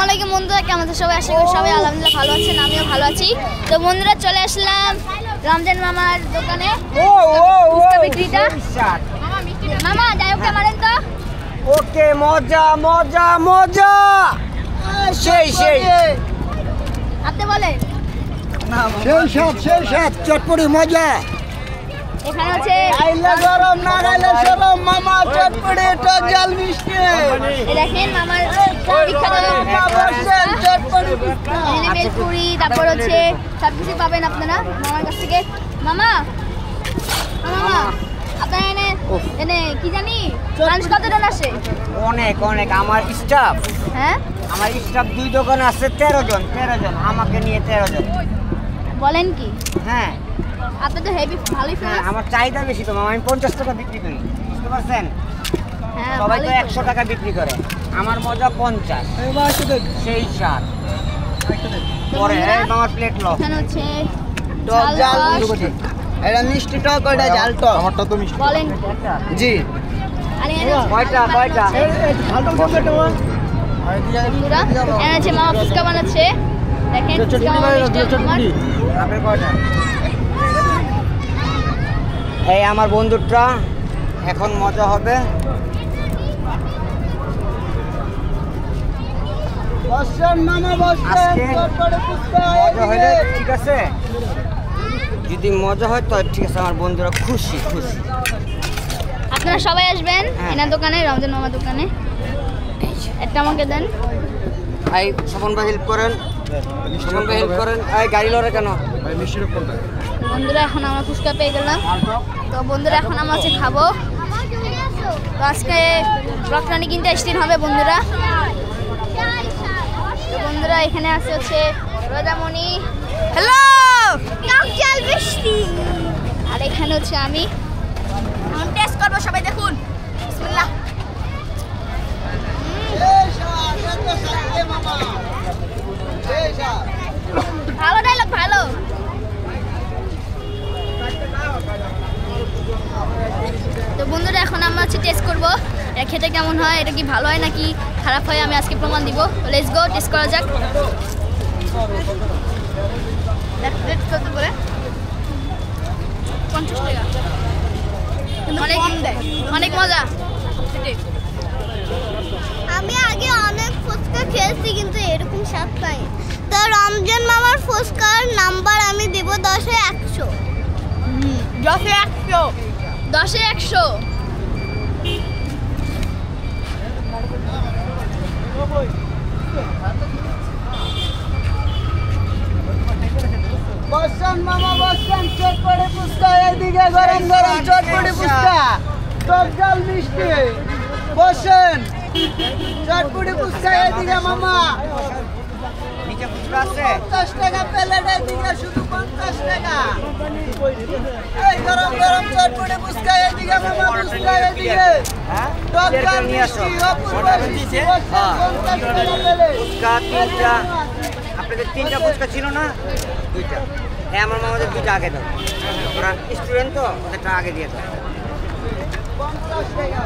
আলাইকুম বন্ধুরা, কেমন আছেন সবাই? আশা করি সবাই আলহামদুলিল্লাহ ভালো আছেন, আমিও ভালো আছি। তো বন্ধুরা চলে আসলাম রমজান মামার দোকানে। মামা যাই হোক মারেন তো। ওকে, মজা মজা মজা, সেই সেই আপনি বলেন। সেই সাত চটপটি মজা। এখানে আছে গরম না খাইলে সরম মামা, চটপটি টক ঝাল মিষ্টি। দেখেন মামার বেলপুরি, তারপর হচ্ছে সবকিছু পাবেন আপনারা মামার কাছ থেকে। মামা মামা আপনার এনে কি জানি লাঞ্চ কতজন আসে? অনেক অনেক। আমার স্টাফ, হ্যাঁ আমার স্টাফ 2 দোকানে আছে 13 জন, আমাকে নিয়ে 13 জন। বলেন কি? হ্যাঁ, আপনি তো হেভি ভালোই ফেমাস। আমার চাহিদা বেশি তো মামা, আমি 50 টাকা বিক্রি করি, বুঝতে পারছেন? হ্যাঁ, সবাই তো 100 টাকা বিক্রি করে, আমার মজা 50। সেই স্বাদ। পরে আমার প্লেট লো। এখানে হচ্ছে টক ঝাল মিষ্টি। এটা মিষ্টি টক, ওটা ঝাল টক। আমারটা তো মিষ্টি। বলেন জি। আর এখানে কয়টা ঝাল টক কত টাকা? বন্ধুরা এখানে আছে মামা ফুচকা বানাচ্ছে। দেখেন ফুচকা বানাচ্ছে। আপনি কয়টা? এই আমার বন্ধুটা, এখন মজা হবে। মজা হলে ঠিক আছে, যদি মজা হয় তো ঠিক আছে, আমার বন্ধুরা খুশি খুশি। আপনারা সবাই আসবেন এনার দোকানে, রমজান মামার দোকানে। একটা আমাকে দেন। এই স্বপন ভাই হেল্প করেন, স্বপন ভাই হেল্প করেন। এই গাড়ি লড়ে কেন? বন্ধুরা এখন আমরা ফুচকা পেয়ে গেলাম। তো বন্ধুরা এখন আমরা হচ্ছে খাবো। তো আজকে রকরানি কিনতে স্টিন হবে বন্ধুরা। তো বন্ধুরা এখানে আছে হচ্ছে রোজামণি, হ্যালো, টকঝাল মিষ্টি। আর এখানে হচ্ছে আমি টেস্ট করবো, সবাই দেখুন। বিসমিল্লাহ। ভালো ডায়লগ, ভালো। তো বন্ধুরা এখন আমরা হচ্ছে টেস্ট করবো এটা খেতে কেমন হয়, এটা কি ভালো হয় নাকি খারাপ হয়, আমি আজকে প্রমাণ দিব। লেটস গো, টেস্ট করা যাক। কত করে? 50 টাকা। অনেক মজা। আমি আগে অনেক ফুচকা খেয়েছি কিন্তু এরকম স্বাদ পাই। তো রমজান মামার ফুচকার নাম্বার আমি দেব 10-এ 100। 10-এ 100। 10-এ 100। বসেন মামা বসেন, চটপটি ফুচকা এদিকে, গরম গরম চটপটি ফুচকা, টক ঝাল মিষ্টি। বসেন, চটপটি ফুচকা এদিকে মামা। নিচে ফুচকা আছে 50 টাকা প্লেট, এদিকে শুধু 50 টাকা। এই গরম গরম চটপটি ফুচকা এদিকে মামা, ফুচকা এদিকে, টক ঝাল মিষ্টি, অপূর্ব মিষ্টি। 50 টাকা প্লেট ফুচকা। 3টা আপনাদের 3টা ফুচকা ছিল না? 2টা। হ্যাঁ, আমার মামাদের 2টা আগে দাও, ওরা স্টুডেন্ট তো, ওদেরটা আগে দিয়ে দাও। 50 টাকা।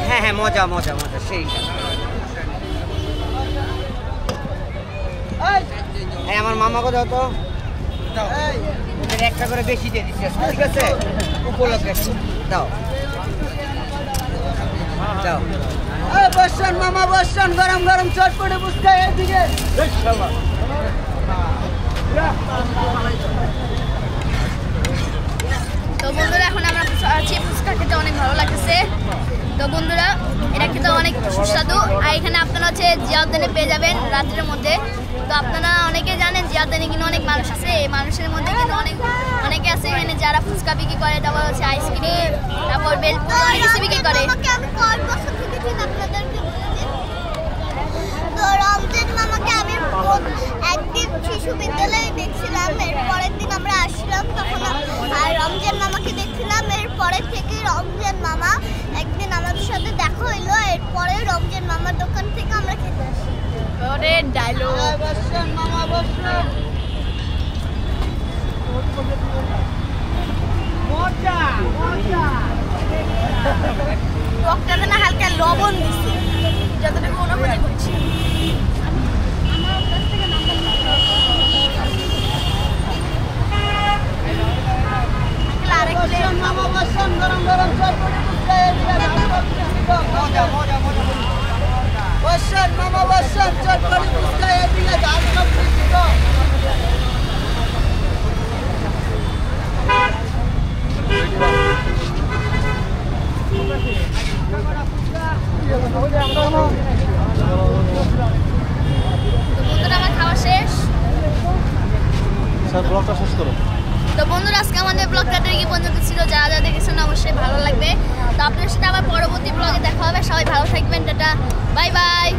হ্যাঁ হ্যাঁ, মজা মজা মজা, সেই। হ্যাঁ, আমার মামাকে দাও তো, ওদের একটা করে বেশি দিয়ে দিচ্ছে, ঠিক আছে? উপলক্ষে দাও দাও। বসছেন মামা বসছেন, গরম গরম চটপটি ফুচকা এদিকে। তো বন্ধুরা এখন আমরা ফুচকা খেতে অনেক ভালো লাগতেছে। তো বন্ধুরা এটা খেতে অনেক সুস্বাদু। আর এখানে আপনারা হচ্ছে জিয়াউদ্দিনে পেয়ে যাবেন রাত্রের মধ্যে। তো আপনারা অনেকে জানেন জিয়াউদ্দিনে কিন্তু অনেক মানুষ আছে, এই মানুষের মধ্যে কিন্তু অনেকে আছে এখানে যারা ফুচকা বিক্রি করে, তারপর হচ্ছে আইসক্রিম, তারপর বেলপুরি, অনেক কিছু বিক্রি করে। তো রমজান মামাকে আমি একদিন শিশু বিদ্যালয়ে দেখছিলাম, এর পরের দিন আমরা আসলাম, তখন আর রমজান মামাকে দেখছিলাম। এর পরের থেকে রমজান মামা একদিন আমাদের সাথে দেখা হইলো, এরপরে রমজান মামার দোকান থেকে আমরা খেতে আসি। ওরে ডায়লগ। বসছেন মামা বসছেন, মজা মজা। টকটাতে না হালকা লবণ দিছি। বসেন চটপটি ফুচকা এদিকে ঝাল সব মিষ্টি তো। বন্ধুরা আমার খাওয়া শেষ। ব্লগটা শেষ করো। তো বন্ধুরা আজকে আমাদের ব্লগটা কি পর্যন্ত ছিল, যারা যারা দেখেছেন অবশ্যই ভালো লাগবে। তো আপনার সাথে আবার পরবর্তী ব্লগে দেখা হবে। সবাই ভালো থাকবেন, টাটা, বাই বাই।